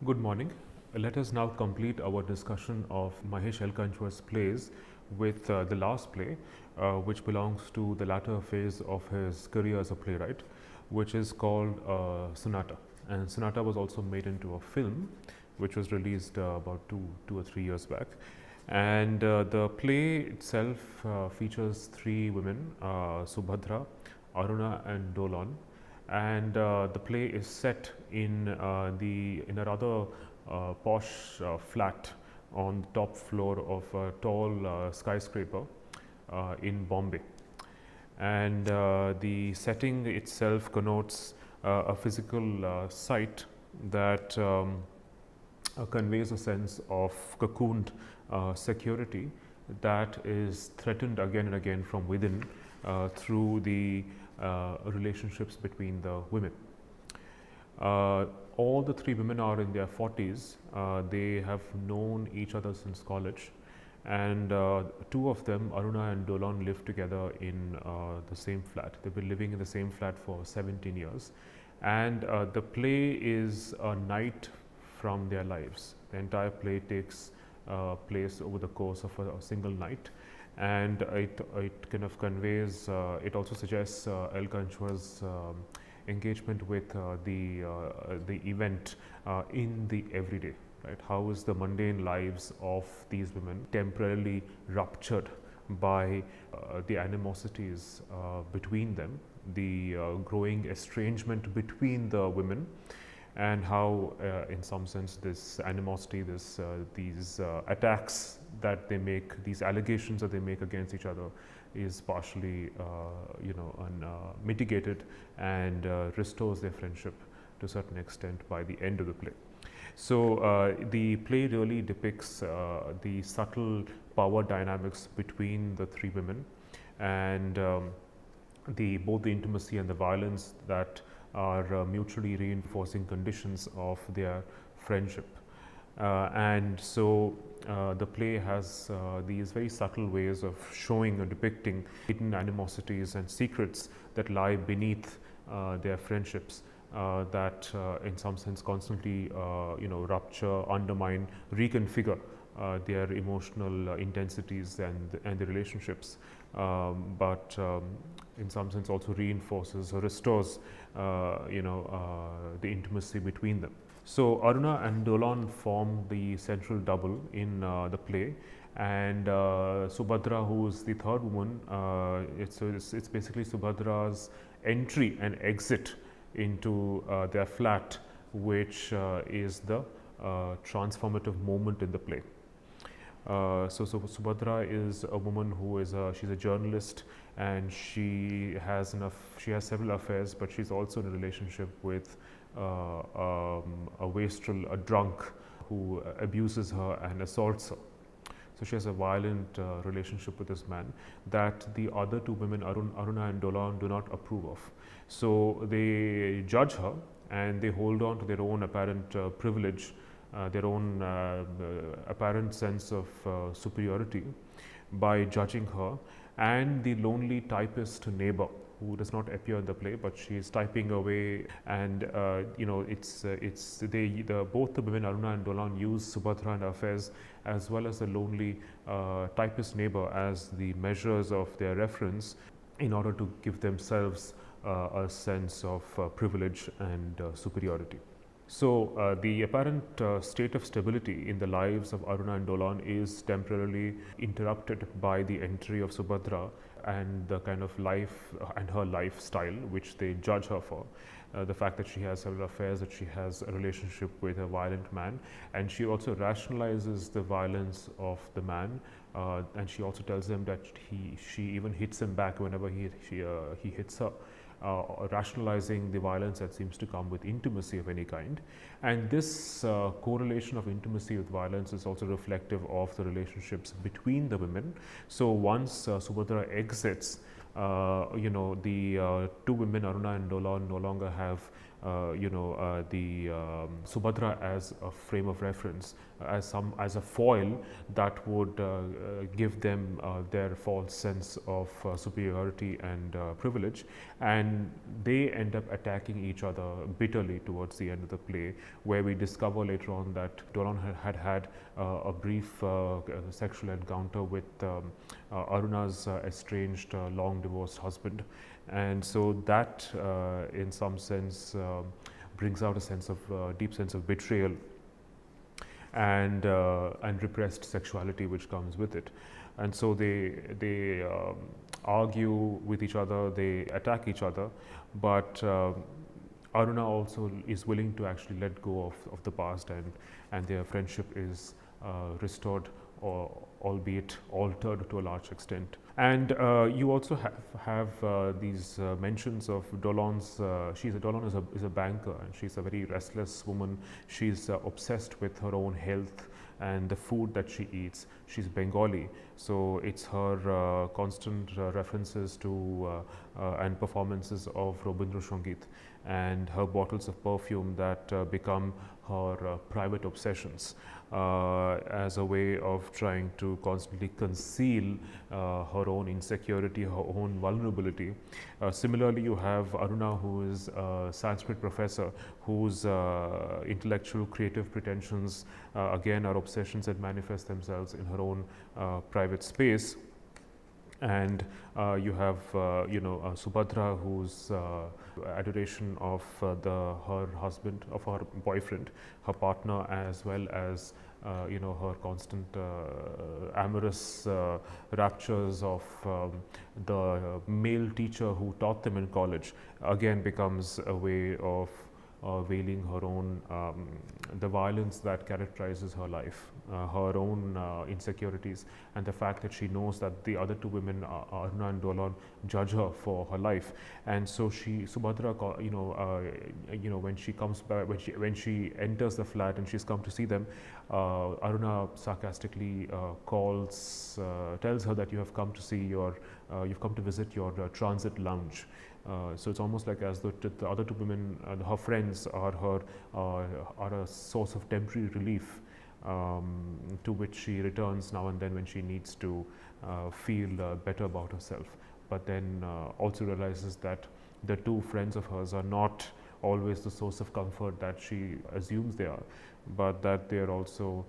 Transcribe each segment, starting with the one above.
Good morning. Let us now complete our discussion of Mahesh Elkanchwar's plays with the last play, which belongs to the latter phase of his career as a playwright, which is called Sonata. And Sonata was also made into a film, which was released about two or 3 years back. And the play itself features three women, Subhadra, Aruna, and Dolan, and the play is set in a rather posh flat on the top floor of a tall skyscraper in Bombay. And the setting itself connotes a physical site that conveys a sense of cocooned security that is threatened again and again from within through the relationships between the women. All the three women are in their 40s. They have known each other since college, and two of them, Aruna and Dolan, live together in the same flat. They've been living in the same flat for 17 years, and the play is a night from their lives. The entire play takes place over the course of a single night, and it kind of conveys, it also suggests Elkanchwar's engagement with the event in the everyday. Right? How is the mundane lives of these women temporarily ruptured by the animosities between them, the growing estrangement between the women, and how, in some sense, this animosity, these attacks that they make, these allegations that they make against each other, is partially, mitigated and restores their friendship to a certain extent by the end of the play. So the play really depicts the subtle power dynamics between the three women, and both the intimacy and the violence that are mutually reinforcing conditions of their friendship. And so the play has these very subtle ways of showing or depicting hidden animosities and secrets that lie beneath their friendships, that in some sense constantly rupture, undermine, reconfigure their emotional intensities and the relationships, but in some sense also reinforces or restores the intimacy between them. So Aruna and Dolan form the central double in the play, and Subhadra, who is the third woman, it's basically Subhadra's entry and exit into their flat, which is the transformative moment in the play. So Subhadra is a woman who is she's a journalist, and she has several affairs, but she's also in a relationship with a wastrel, a drunk, who abuses her and assaults her. So she has a violent relationship with this man that the other two women, Aruna and Dolan, do not approve of. So they judge her, and they hold on to their own apparent privilege, their own apparent sense of superiority, by judging her and the lonely typist neighbor, who does not appear in the play, but she is typing away, and both the women, Aruna and Dolan, use Subhadra and affairs as well as the lonely typist neighbor as the measures of their reference, in order to give themselves a sense of privilege and superiority. So the apparent state of stability in the lives of Aruna and Dolan is temporarily interrupted by the entry of Subhadra and the kind of life and her lifestyle which they judge her for. The fact that she has several affairs, that she has a relationship with a violent man, and she also rationalizes the violence of the man, and she also tells him that she even hits him back whenever he hits her. Rationalizing the violence that seems to come with intimacy of any kind. And this correlation of intimacy with violence is also reflective of the relationships between the women. So once Subhadra exits, the two women, Aruna and Dolan, no longer have the Subhadra as a frame of reference, as a foil that would give them their false sense of superiority and privilege, and they end up attacking each other bitterly towards the end of the play, where we discover later on that Dolan had a brief sexual encounter with Aruna's estranged, long divorced husband, and so that, in some sense, brings out a sense of deep sense of betrayal and repressed sexuality which comes with it. And so they argue with each other, they attack each other, but Aruna also is willing to actually let go of the past, and their friendship is restored, or albeit altered to a large extent. And you also have these mentions of Dolan's. Dolan is a banker, and she's a very restless woman. She's obsessed with her own health and the food that she eats. She's Bengali, so it's her constant references to and performances of Rabindra Sangeet and her bottles of perfume that become her private obsessions, as a way of trying to constantly conceal her own insecurity, her own vulnerability. Similarly, you have Aruna, who is a Sanskrit professor, whose intellectual, creative pretensions again are obsessions that manifest themselves in her own private space. And you have Subhadra, whose adoration of her husband, of her boyfriend, her partner, as well as her constant amorous raptures of the male teacher who taught them in college, again becomes a way of veiling her own the violence that characterizes her life, her own insecurities, and the fact that she knows that the other two women, Aruna and Dolan, judge her for her life. And so Subhadra, when she comes back, when she enters the flat and she's come to see them, Aruna sarcastically tells her that you have come to visit your transit lounge. So it's almost like as though the other two women, her friends, are a source of temporary relief, to which she returns now and then when she needs to feel better about herself. But then also realizes that the two friends of hers are not always the source of comfort that she assumes they are, but that they are also,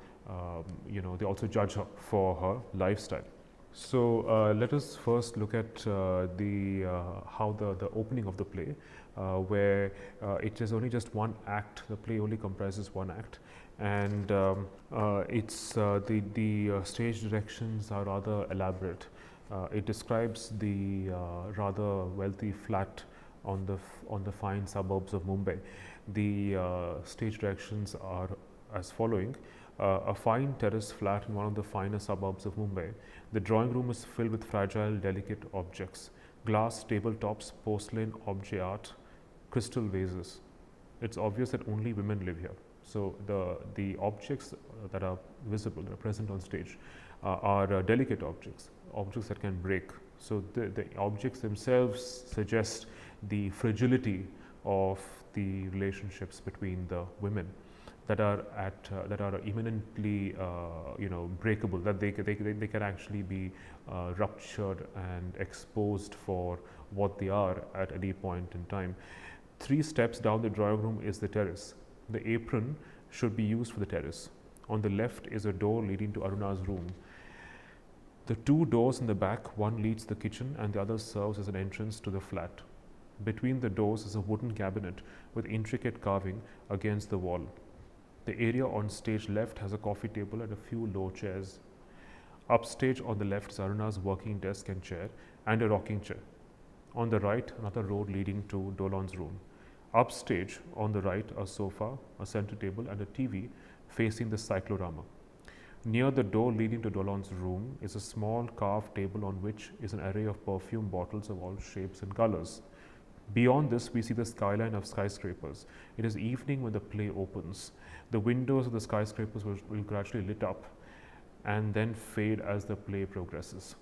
they also judge her for her lifestyle. So let us first look at how the opening of the play, where it is only just one act. The play only comprises one act, and it's the stage directions are rather elaborate. It describes the rather wealthy flat on the fine suburbs of Mumbai. The stage directions are as following. A fine terrace flat in one of the finer suburbs of Mumbai. The drawing room is filled with fragile, delicate objects: glass tabletops, porcelain object art, crystal vases. It's obvious that only women live here. So the objects that are visible, that are present on stage, are delicate objects that can break. So the objects themselves suggest the fragility of the relationships between the women, that are imminently breakable, that they can actually be ruptured and exposed for what they are at any point in time. 3 steps down the drawing room is the terrace. The apron should be used for the terrace. On the left is a door leading to Aruna's room. The 2 doors in the back, one leads the kitchen and the other serves as an entrance to the flat. Between the doors is a wooden cabinet with intricate carving against the wall. The area on stage left has a coffee table and a few low chairs. Upstage on the left is Aruna's working desk and chair and a rocking chair. On the right, another road leading to Dolan's room. Upstage on the right, a sofa, a center table and a TV facing the cyclorama. Near the door leading to Dolan's room is a small carved table on which is an array of perfume bottles of all shapes and colors. Beyond this, we see the skyline of skyscrapers. It is evening when the play opens. The windows of the skyscrapers will gradually lit up and then fade as the play progresses.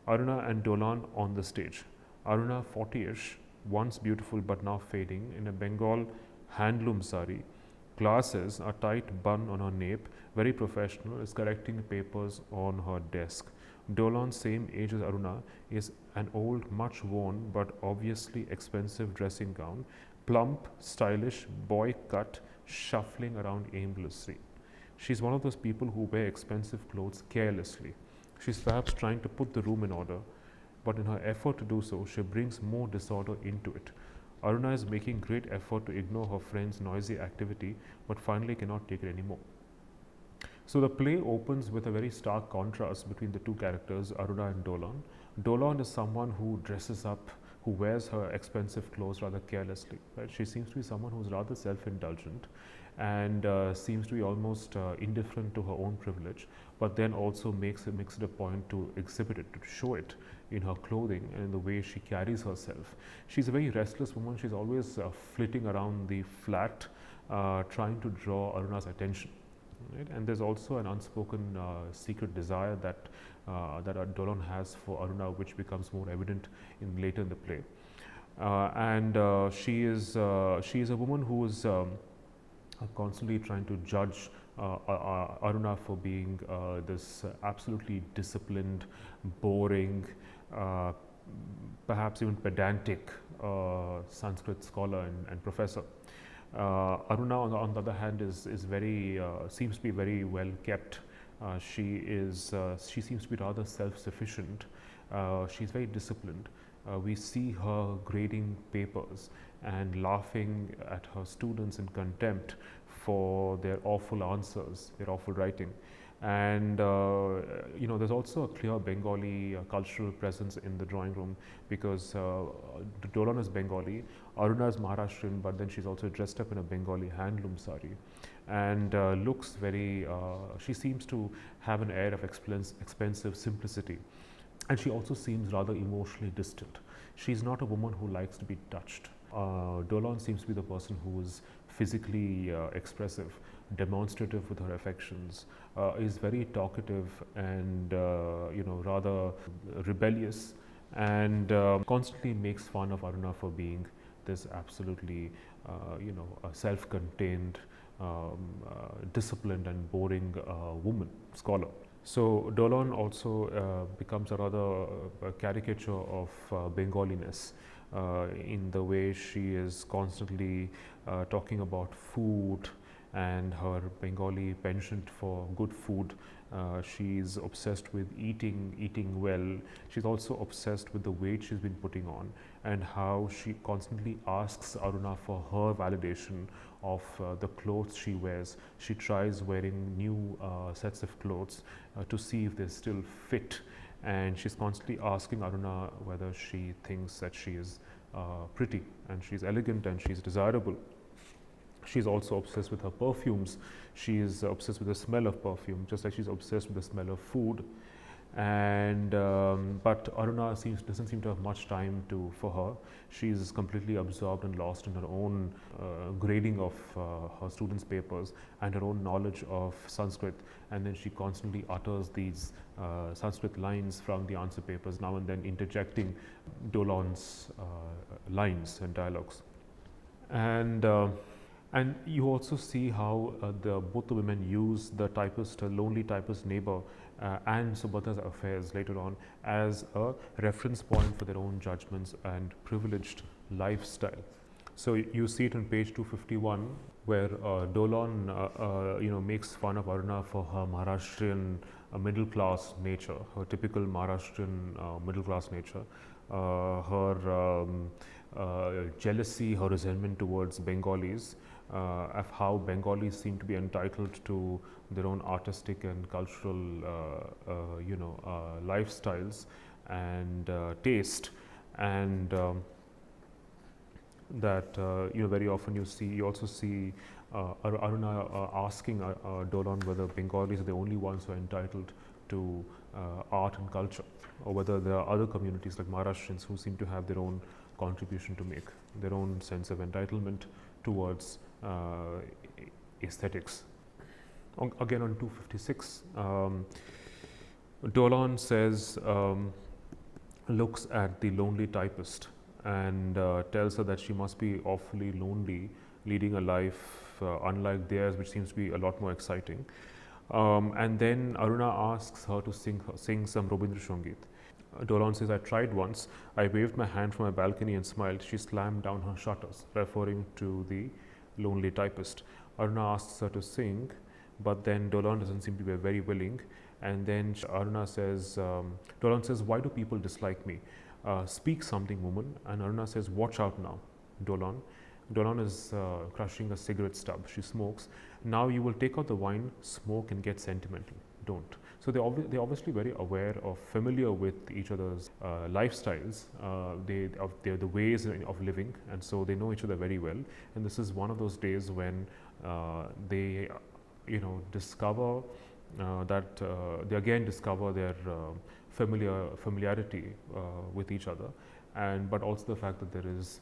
Aruna and Dolan on the stage. Aruna 40-ish, once beautiful but now fading, in a Bengal handloom sari. Glasses, a tight bun on her nape, very professional, is correcting papers on her desk. Dolan, same age as Aruna, is an old, much worn but obviously expensive dressing gown, plump, stylish, boy cut, shuffling around aimlessly. She's one of those people who wear expensive clothes carelessly. She's perhaps trying to put the room in order, but in her effort to do so, she brings more disorder into it. Aruna is making great effort to ignore her friend's noisy activity, but finally cannot take it anymore. So the play opens with a very stark contrast between the two characters, Aruna and Dolan. Dolan is someone who dresses up, who wears her expensive clothes rather carelessly. Right? She seems to be someone who's rather self-indulgent and seems to be almost indifferent to her own privilege, but then also makes it a point to exhibit it, to show it in her clothing and in the way she carries herself. She's a very restless woman. She's always flitting around the flat, trying to draw Aruna's attention. Right? And there's also an unspoken secret desire that Dolan has for Aruna, which becomes more evident later in the play. She is a woman who is constantly trying to judge Aruna for being this absolutely disciplined, boring, perhaps even pedantic Sanskrit scholar and professor. Aruna, on the other hand, is very seems to be very well kept. She seems to be rather self-sufficient. She's very disciplined. We see her grading papers and laughing at her students in contempt for their awful answers, their awful writing. And there's also a clear Bengali cultural presence in the drawing room, because Dolan is Bengali, Aruna is Maharashtrian, but then she's also dressed up in a Bengali handloom sari, and looks very. She seems to have an air of expensive simplicity, and she also seems rather emotionally distant. She's not a woman who likes to be touched. Dolan seems to be the person who is physically expressive, demonstrative with her affections, is very talkative and rather rebellious, and constantly makes fun of Aruna for being this absolutely self-contained, disciplined and boring woman scholar. So Dolan also becomes a rather caricature of Bengaliness. In the way she is constantly talking about food and her Bengali penchant for good food. She's obsessed with eating well. She's also obsessed with the weight she's been putting on, and how she constantly asks Aruna for her validation of the clothes she wears. She tries wearing new sets of clothes to see if they still fit, and she's constantly asking Aruna whether she thinks that she is pretty and she's elegant and she's desirable. She's also obsessed with her perfumes. She is obsessed with the smell of perfume, just like she's obsessed with the smell of food. And but Aruna doesn't seem to have much time for her. She's completely absorbed and lost in her own grading of her students' papers and her own knowledge of Sanskrit. And then she constantly utters these Sanskrit lines from the answer papers, now and then interjecting Dolan's lines and dialogues. And you also see how both the women use the typist, lonely typist neighbor, and Subhadra's affairs later on as a reference point for their own judgments and privileged lifestyle. So you see it on page 251, where Dolan makes fun of Aruna for her Maharashtrian middle class nature, her typical Maharashtrian middle class nature, her jealousy, her resentment towards Bengalis, of how Bengalis seem to be entitled to their own artistic and cultural lifestyles and taste, and that very often you also see Aruna asking Dolan whether Bengalis are the only ones who are entitled to art and culture, or whether there are other communities like Maharashtrians who seem to have their own contribution to make, their own sense of entitlement towards aesthetics. Again on 256, Dolan says, looks at the lonely typist and tells her that she must be awfully lonely, leading a life unlike theirs, which seems to be a lot more exciting. And then Aruna asks her to sing some Robindra Shongit. Dolan says, I tried once. I waved my hand from my balcony and smiled. She slammed down her shutters, referring to the lonely typist. Aruna asks her to sing, but then Dolan doesn't seem to be very willing. And then Aruna says, Dolan says, why do people dislike me? Speak something, woman. And Aruna says, watch out now, Dolan. Dolan is crushing a cigarette stub. She smokes. Now you will take out the wine, smoke, and get sentimental. Don't. So they're obviously very aware of, familiar with each other's lifestyles. They're the ways of living, and so they know each other very well. And this is one of those days when they, discover that they again discover their familiarity with each other, but also the fact that there is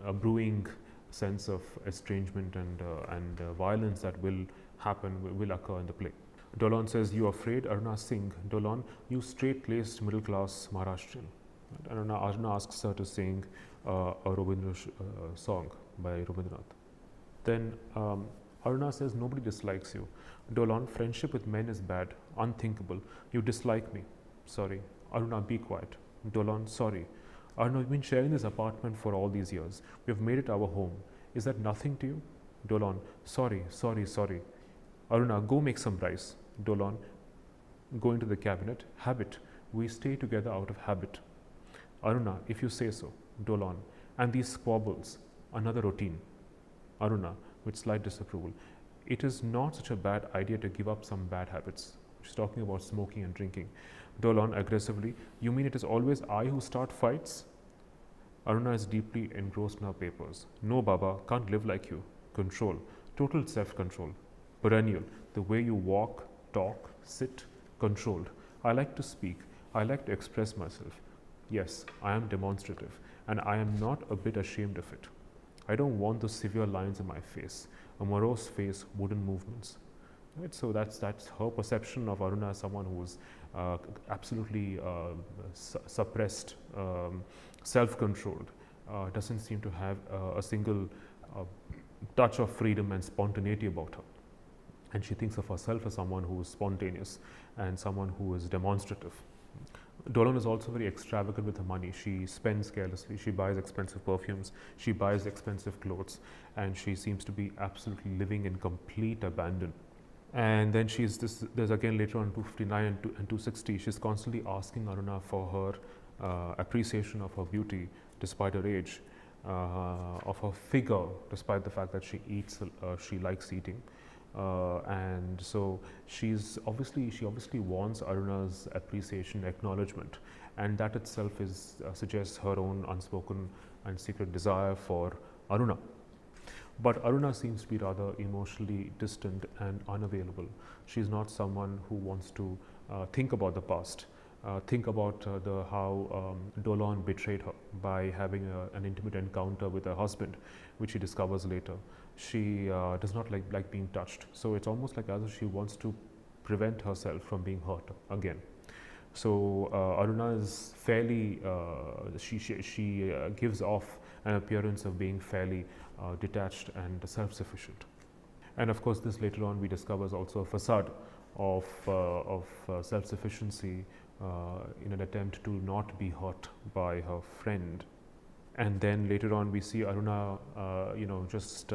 a brewing sense of estrangement and violence that will occur in the play. Dolan says, you afraid? Aruna, sing. Dolan, you straight-laced middle-class Maharashtrian. And Aruna asks her to sing a Robindra song by Rabindranath. Then Aruna says, nobody dislikes you. Dolan, friendship with men is bad, unthinkable. You dislike me. Sorry. Aruna, be quiet. Dolan, sorry. Aruna, we've been sharing this apartment for all these years. We've made it our home. Is that nothing to you? Dolan, sorry. Aruna, go make some rice. Dolan, go into the cabinet. Habit. We stay together out of habit. Aruna, if you say so. Dolan, and these squabbles, another routine. Aruna, with slight disapproval. It is not such a bad idea to give up some bad habits. She's talking about smoking and drinking. Dolan, aggressively, you mean it is always I who start fights? Aruna is deeply engrossed in her papers. No, Baba, can't live like you. Control, total self-control. Perennial, the way you walk, talk, sit, controlled. I like to speak. I like to express myself. Yes, I am demonstrative, and I am not a bit ashamed of it. I don't want those severe lines in my face, a morose face, wooden movements. Right? So that's her perception of Aruna as someone who is absolutely suppressed, self-controlled, doesn't seem to have a single touch of freedom and spontaneity about her. And she thinks of herself as someone who is spontaneous and someone who is demonstrative. Dolan is also very extravagant with her money. She spends carelessly. She buys expensive perfumes. She buys expensive clothes. And she seems to be absolutely living in complete abandon. And then there's again later on 259 and 260, she's constantly asking Aruna for her appreciation of her beauty despite her age, of her figure despite the fact that she likes eating. And so she obviously wants Aruna's appreciation, acknowledgement, and that itself suggests her own unspoken and secret desire for Aruna. But Aruna seems to be rather emotionally distant and unavailable. She's not someone who wants to think about the past, think about how Dolan betrayed her by having an intimate encounter with her husband, which she discovers later. She does not like being touched. So it's almost like as if she wants to prevent herself from being hurt again. So Aruna is fairly, she gives off an appearance of being fairly detached and self-sufficient. And of course, this later on we discover is also a facade of self-sufficiency in an attempt to not be hurt by her friend. And then later on we see Aruna, just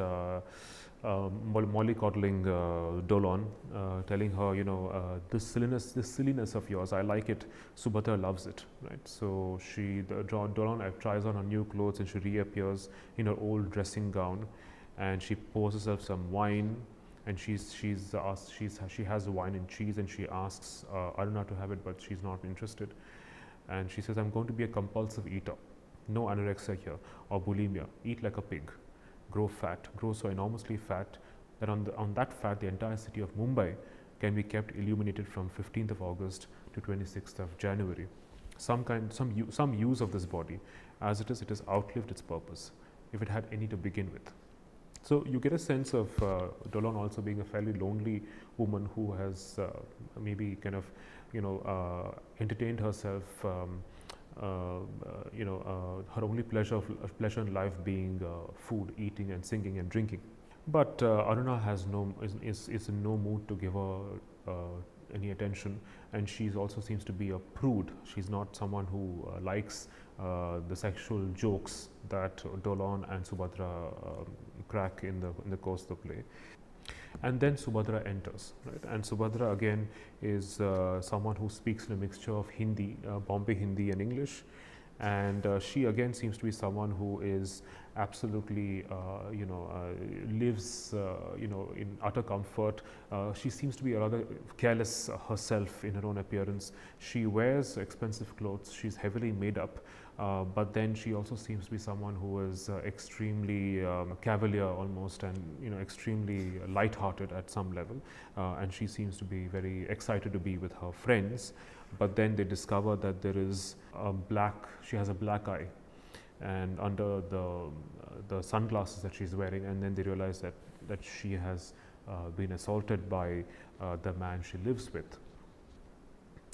mollycoddling Dolan, telling her, this silliness of yours, I like it. Subhadra loves it, right? So Dolan tries on her new clothes and she reappears in her old dressing gown, and she pours herself some wine, and she has wine and cheese, and she asks Aruna to have it, but she's not interested, and she says, I'm going to be a compulsive eater. No anorexia here or bulimia. Eat like a pig. Grow fat. Grow so enormously fat that on that fat the entire city of Mumbai can be kept illuminated from 15th of August to 26th of January. Some use of this body. As it has outlived its purpose, if it had any to begin with. So you get a sense of Dolan also being a fairly lonely woman who has maybe kind of entertained herself her only pleasure in life being food, eating, and singing and drinking. But Aruna has is in no mood to give her any attention, and she also seems to be a prude. She's not someone who likes the sexual jokes that Dolan and Subhadra crack in the course of the play. And then Subhadra enters, right? And Subhadra again is someone who speaks in a mixture of Hindi, Bombay Hindi, and English. And she again seems to be someone who is absolutely, lives, in utter comfort. She seems to be rather careless herself in her own appearance. She wears expensive clothes. She's heavily made up. But then she also seems to be someone who is extremely cavalier almost, and extremely light-hearted at some level. And she seems to be very excited to be with her friends. But then they discover that there is she has a black eye, and under the sunglasses that she's wearing, and then they realize that she has been assaulted by the man she lives with.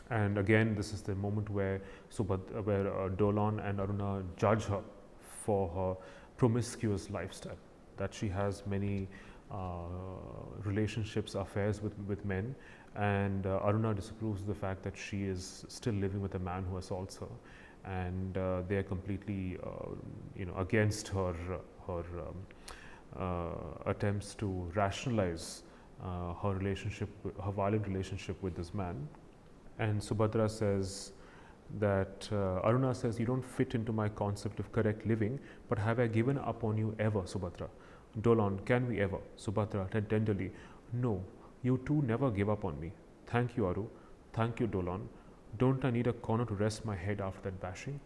And again, this is the moment where Dolan and Aruna judge her for her promiscuous lifestyle, that she has many relationships, affairs with men, and Aruna disapproves of the fact that she is still living with a man who assaults her, and they are completely against her attempts to rationalize her violent relationship with this man. And Subhadra says that Aruna says, "You don't fit into my concept of correct living, but have I given up on you ever, Subhadra?" Dolan, "Can we ever?" Subhadra tenderly, "No, you two never give up on me. Thank you, Aru. Thank you, Dolan. Don't I need a corner to rest my head after that bashing?"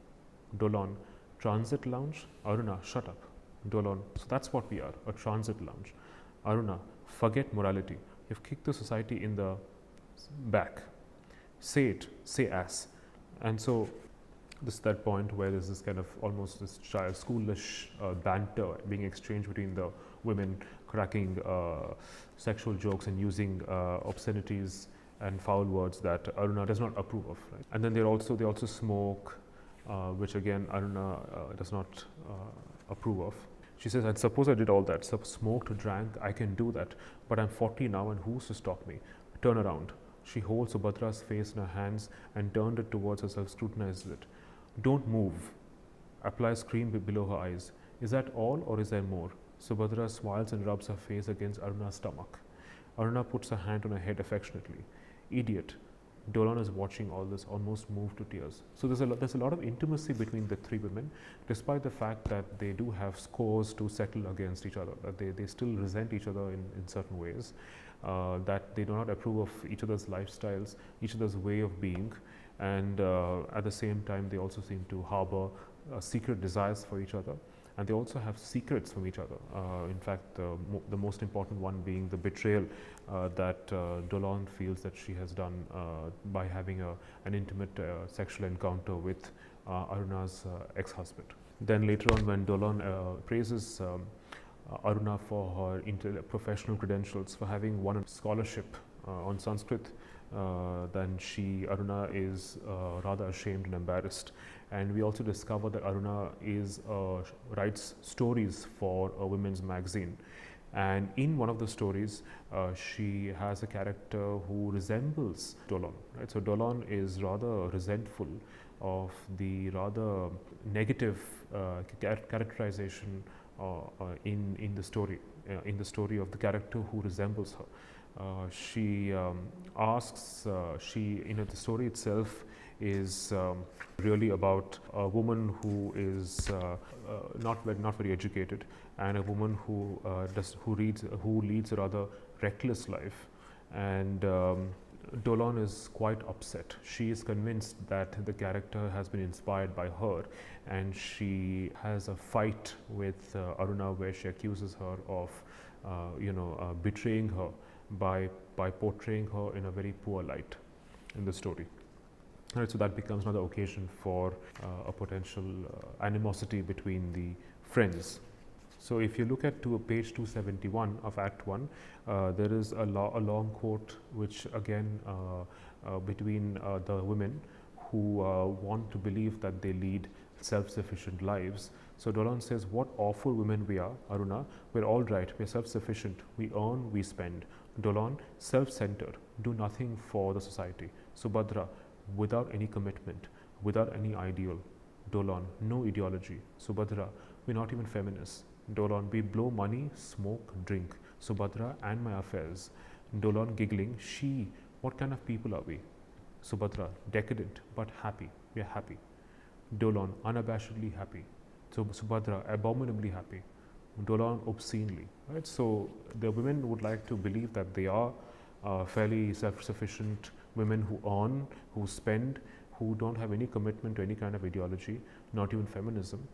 Dolan, "Transit lounge?" Aruna, "Shut up." Dolan, "So that's what we are, a transit lounge." Aruna, "Forget morality. You've kicked the society in the back. Say it, say ass." And so this is that point where there's this kind of almost this schoolish banter being exchanged between the women, cracking sexual jokes and using obscenities and foul words that Aruna does not approve of. Right? And then they also smoke, which again Aruna does not approve of. She says, "And suppose I did all that, smoked, drank, I can do that, but I'm 40 now, and who's to stop me? Turn around." She holds Subhadra's face in her hands and turned it towards herself, scrutinizes it. "Don't move." Applies cream below her eyes. "Is that all, or is there more?" Subhadra smiles and rubs her face against Aruna's stomach. Aruna puts her hand on her head affectionately. "Idiot." Dolan is watching all this, almost moved to tears. So there's a lot of intimacy between the three women, despite the fact that they do have scores to settle against each other, that they still resent each other in certain ways, that they do not approve of each other's lifestyles, each other's way of being, and at the same time they also seem to harbor secret desires for each other. And they also have secrets from each other. In fact, the most important one being the betrayal that Dolan feels that she has done by having an intimate sexual encounter with Aruna's ex-husband. Then later on, when Dolan praises Aruna for her professional credentials, for having won a scholarship on Sanskrit, then Aruna is rather ashamed and embarrassed. And we also discover that Aruna writes stories for a women's magazine. And in one of the stories, she has a character who resembles Dolan. Right? So Dolan is rather resentful of the rather negative characterization in the story of the character who resembles her. She asks, the story itself is really about a woman who is not very educated, and a woman who leads a rather reckless life, and Dolan is quite upset. She is convinced that the character has been inspired by her, and she has a fight with Aruna where she accuses her of betraying her by portraying her in a very poor light in the story. Right, so that becomes another occasion for a potential animosity between the friends. So if you look at page 271 of Act 1, there is a long quote which again between the women who want to believe that they lead self-sufficient lives. So Dolan says, what awful women we are, Aruna. We're all right, we're self-sufficient, we earn, we spend. Dolan, self-centered, do nothing for the society. Subhadra, without any commitment, without any ideal. Dolan, no ideology. Subhadra, we're not even feminists. Dolan, we blow money, smoke, drink. Subhadra, and my affairs. Dolan, giggling, she, what kind of people are we? Subhadra, decadent but happy. We are happy. Dolan, unabashedly happy. So Subhadra, abominably happy. Dolan, obscenely. Right. So the women would like to believe that they are fairly self-sufficient women who earn, who spend, who don't have any commitment to any kind of ideology, not even feminism.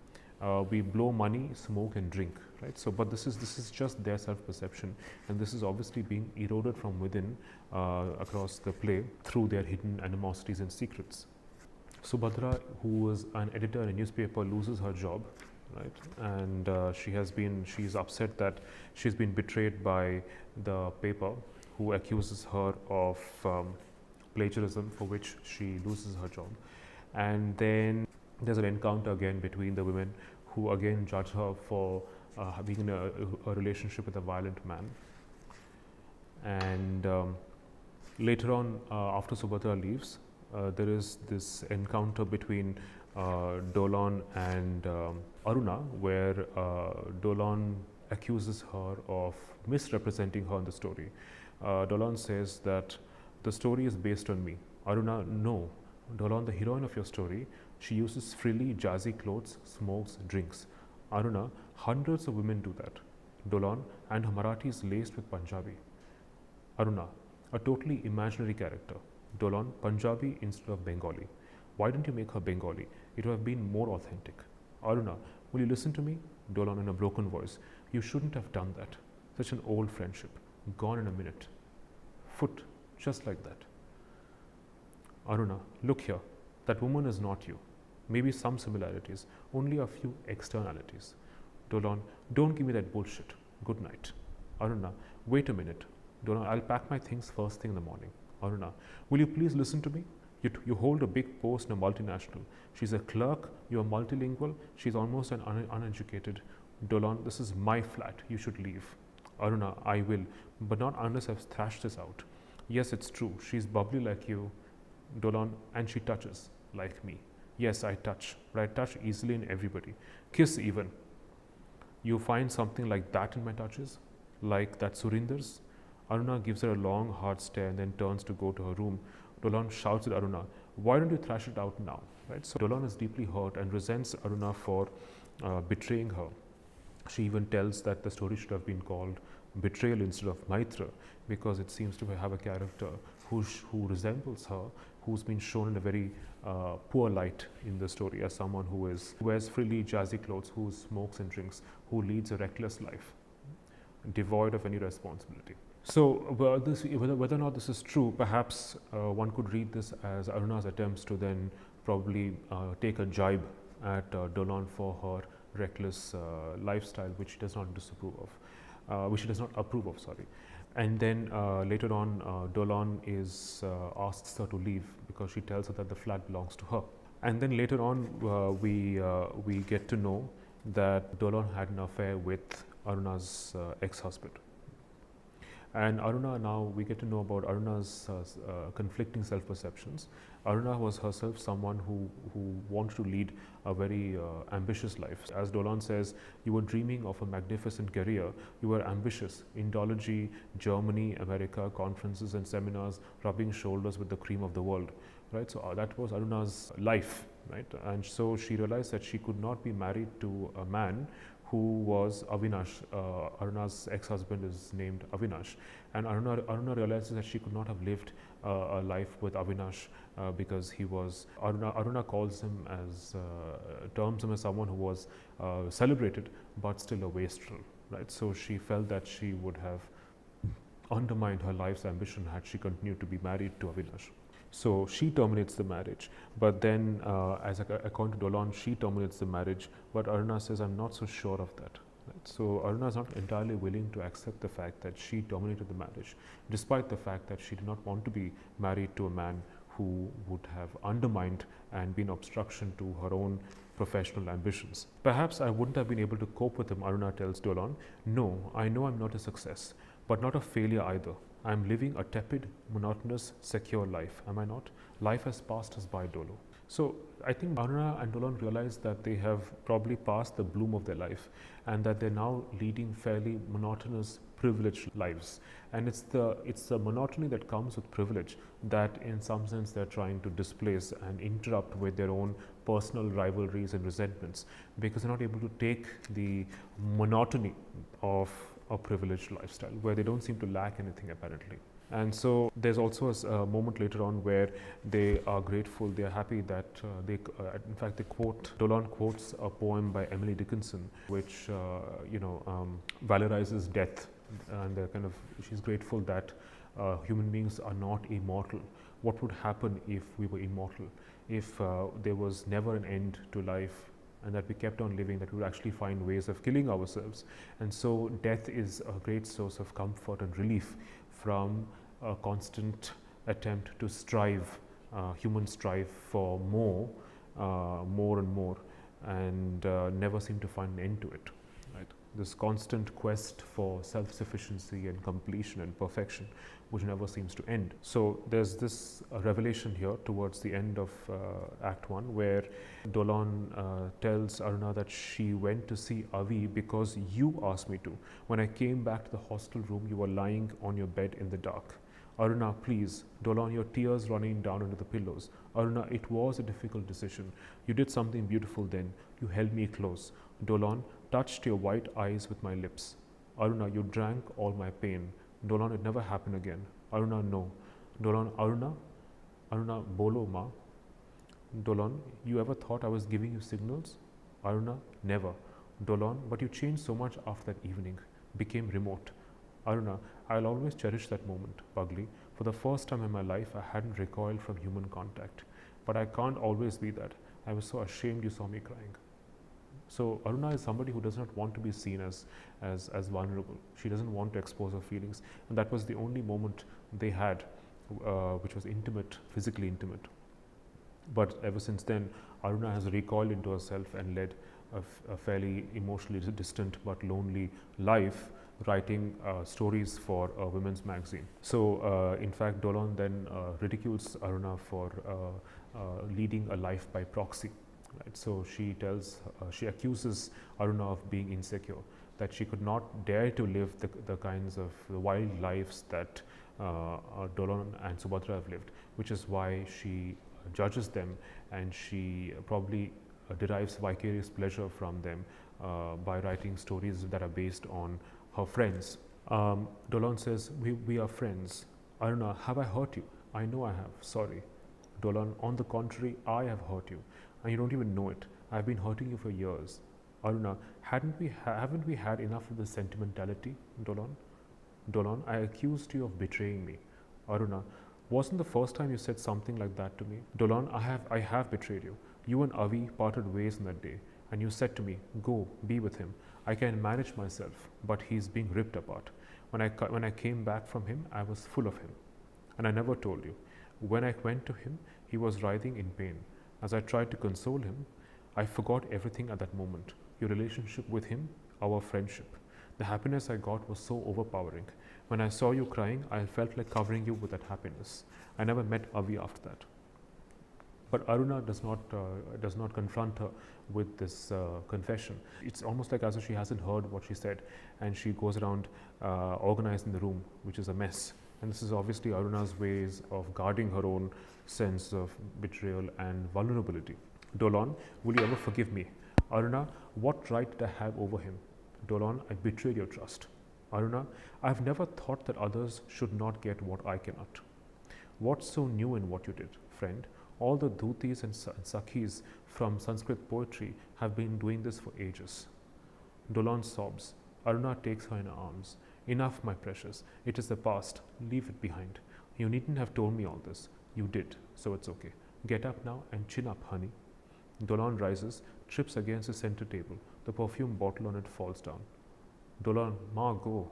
We blow money, smoke, and drink. Right. So, but this is just their self-perception, and this is obviously being eroded from within across the play through their hidden animosities and secrets. Subhadra, who was an editor in a newspaper, loses her job, right? And she's upset that she's been betrayed by the paper, who accuses her of plagiarism, for which she loses her job. And then there's an encounter again between the women, who again judge her for being in a relationship with a violent man. And later on, after Subhadra leaves, there is this encounter between Dolan and Aruna, where Dolan accuses her of misrepresenting her in the story. Dolan says that the story is based on me. Aruna, no. Dolan, the heroine of your story, she uses frilly, jazzy clothes, smokes, drinks. Aruna, hundreds of women do that. Dolan, and her Marathi is laced with Punjabi. Aruna, a totally imaginary character. Dolan, Punjabi instead of Bengali. Why didn't you make her Bengali? It would have been more authentic. Aruna, will you listen to me? Dolan, in a broken voice. You shouldn't have done that. Such an old friendship. Gone in a minute. Foot, just like that. Aruna, look here. That woman is not you. Maybe some similarities, only a few externalities. Dolan, don't give me that bullshit. Good night. Aruna, wait a minute. Dolan, I'll pack my things first thing in the morning. Aruna, will you please listen to me? You hold a big post in a multinational. She's a clerk, you are multilingual, she's almost an uneducated. Dolan, this is my flat, you should leave. Aruna, I will, but not unless I've thrashed this out. Yes, it's true, she's bubbly like you. Dolan, and she touches like me. Yes, I touch, but I touch easily in everybody. Kiss even. You find something like that in my touches? Like that Surinder's? Aruna gives her a long, hard stare and then turns to go to her room. Dolan shouts at Aruna, why don't you thrash it out now? Right? So Dolan is deeply hurt and resents Aruna for betraying her. She even tells that the story should have been called Betrayal instead of Maitra, because it seems to have a character who resembles her, who's been shown in a very poor light in the story as someone who wears frilly, jazzy clothes, who smokes and drinks, who leads a reckless life, devoid of any responsibility. So whether or not this is true, perhaps one could read this as Aruna's attempts to then probably take a jibe at Dolan for her reckless lifestyle, which she does not disapprove of, which she does not approve of, sorry. And then later on, Dolan asks her to leave because she tells her that the flat belongs to her. And then later on, we get to know that Dolan had an affair with Aruna's ex-husband. And Aruna, now we get to know about Aruna's conflicting self-perceptions. Aruna was herself someone who wanted to lead a very ambitious life. As Dolan says, you were dreaming of a magnificent career. You were ambitious. Indology, Germany, America, conferences and seminars, rubbing shoulders with the cream of the world. Right? So that was Aruna's life. Right? And so she realized that she could not be married to a man who was Avinash. Aruna's ex-husband is named Avinash, and Aruna realizes that she could not have lived a life with Avinash because he was Aruna calls him as terms him as someone who was celebrated but still a wastrel, right? So she felt that she would have undermined her life's ambition had she continued to be married to Avinash. So she terminates the marriage, but then according to Dolan, she terminates the marriage, but Aruna says, I'm not so sure of that. Right? So Aruna is not entirely willing to accept the fact that she terminated the marriage, despite the fact that she did not want to be married to a man who would have undermined and been obstruction to her own professional ambitions. Perhaps I wouldn't have been able to cope with him, Aruna tells Dolan. No, I know I'm not a success, but not a failure either. I'm living a tepid, monotonous, secure life, am I not? Life has passed us by, Dolo. So I think Aruna and Dolan realize that they have probably passed the bloom of their life and that they're now leading fairly monotonous, privileged lives. And it's the monotony that comes with privilege that in some sense they're trying to displace and interrupt with their own personal rivalries and resentments, because they're not able to take the monotony of a privileged lifestyle where they don't seem to lack anything apparently. And so there's also a moment later on where they are grateful, they are happy that in fact, they quote, Dolan quotes a poem by Emily Dickinson, which, valorizes death. And they're she's grateful that human beings are not immortal. What would happen if we were immortal? If there was never an end to life, and that we kept on living, that we would actually find ways of killing ourselves. And so death is a great source of comfort and relief from a constant attempt to strive, human strive for more and more, and never seem to find an end to it. Right? This constant quest for self-sufficiency and completion and perfection, which never seems to end. So there's this revelation here towards the end of Act 1, where Dolan tells Aruna that she went to see Avi because you asked me to. When I came back to the hostel room, you were lying on your bed in the dark. Aruna, please. Dolan, your tears running down into the pillows. Aruna, it was a difficult decision. You did something beautiful then. You held me close. Dolan, touched your white eyes with my lips. Aruna, you drank all my pain. Dolan, it never happened again. Aruna, no. Dolan, Aruna, bolo ma. Dolan, you ever thought I was giving you signals? Aruna, never. Dolan, but you changed so much after that evening, became remote. Aruna, I'll always cherish that moment, Pugly. For the first time in my life, I hadn't recoiled from human contact. But I can't always be that. I was so ashamed you saw me crying. So Aruna is somebody who does not want to be seen as vulnerable. She doesn't want to expose her feelings. And that was the only moment they had, which was intimate, physically intimate. But ever since then, Aruna has recoiled into herself and led a fairly emotionally distant but lonely life, writing stories for a women's magazine. So in fact, Dolan then ridicules Aruna for leading a life by proxy. Right? So she accuses Aruna of being insecure, that she could not dare to live the kinds of the wild lives that Dolan and Subhadra have lived, which is why she judges them, and she probably derives vicarious pleasure from them by writing stories that are based on her friends. Dolan says, we are friends. Aruna, have I hurt you? I know I have, sorry. Dolan, on the contrary, I have hurt you, and you don't even know it. I've been hurting you for years. Aruna, haven't we had enough of this sentimentality, Dolan? Dolan, I accused you of betraying me. Aruna, wasn't the first time you said something like that to me? Dolan, I have betrayed you. You and Avi parted ways on that day, and you said to me, go, be with him. I can manage myself, but he's being ripped apart. When I came back from him, I was full of him, and I never told you. When I went to him, he was writhing in pain. As I tried to console him, I forgot everything at that moment. Your relationship with him, our friendship. The happiness I got was so overpowering. When I saw you crying, I felt like covering you with that happiness. I never met Avi after that. But Aruna does not confront her with this confession. It's almost like as if she hasn't heard what she said, and she goes around organizing the room, which is a mess. And this is obviously Aruna's ways of guarding her own sense of betrayal and vulnerability. Dolan, will you ever forgive me? Aruna, what right did I have over him? Dolan, I betrayed your trust. Aruna, I've never thought that others should not get what I cannot. What's so new in what you did, friend? All the dhutis and sakhis from Sanskrit poetry have been doing this for ages. Dolan sobs. Aruna takes her in her arms. Enough, my precious. It is the past. Leave it behind. You needn't have told me all this. You did, so it's okay. Get up now and chin up, honey. Dolan rises, trips against the center table. The perfume bottle on it falls down. Dolan, ma, go.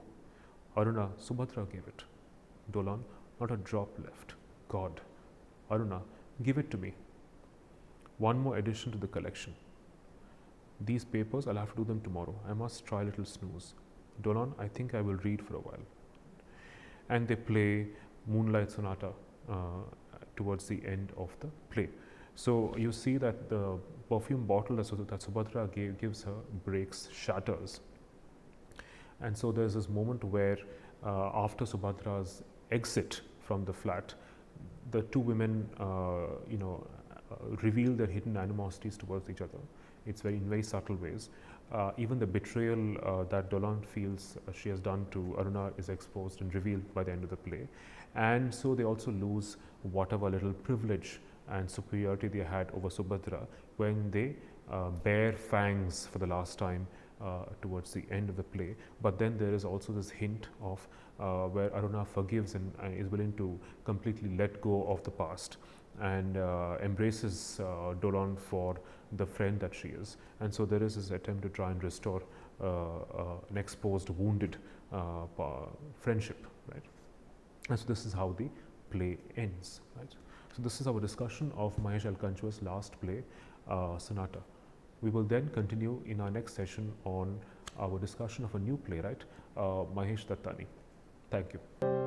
Aruna, Subhadra gave it. Dolan, not a drop left. God. Aruna, give it to me. One more addition to the collection. These papers, I'll have to do them tomorrow. I must try a little snooze. Dolan, I think I will read for a while. And they play Moonlight Sonata towards the end of the play. So you see that the perfume bottle that Subhadra gives her breaks, shatters. And so there's this moment where after Subhadra's exit from the flat, the two women, reveal their hidden animosities towards each other. It's in very subtle ways. Even the betrayal that Dolan feels she has done to Aruna is exposed and revealed by the end of the play. And so they also lose whatever little privilege and superiority they had over Subhadra when they bare fangs for the last time towards the end of the play. But then there is also this hint of where Aruna forgives and is willing to completely let go of the past and embraces Dolan for the friend that she is. And so there is this attempt to try and restore an exposed, wounded friendship, right? And so this is how the play ends, right? So this is our discussion of Mahesh Alkanchua's last play, Sonata. We will then continue in our next session on our discussion of a new playwright, Mahesh Dattani. Thank you.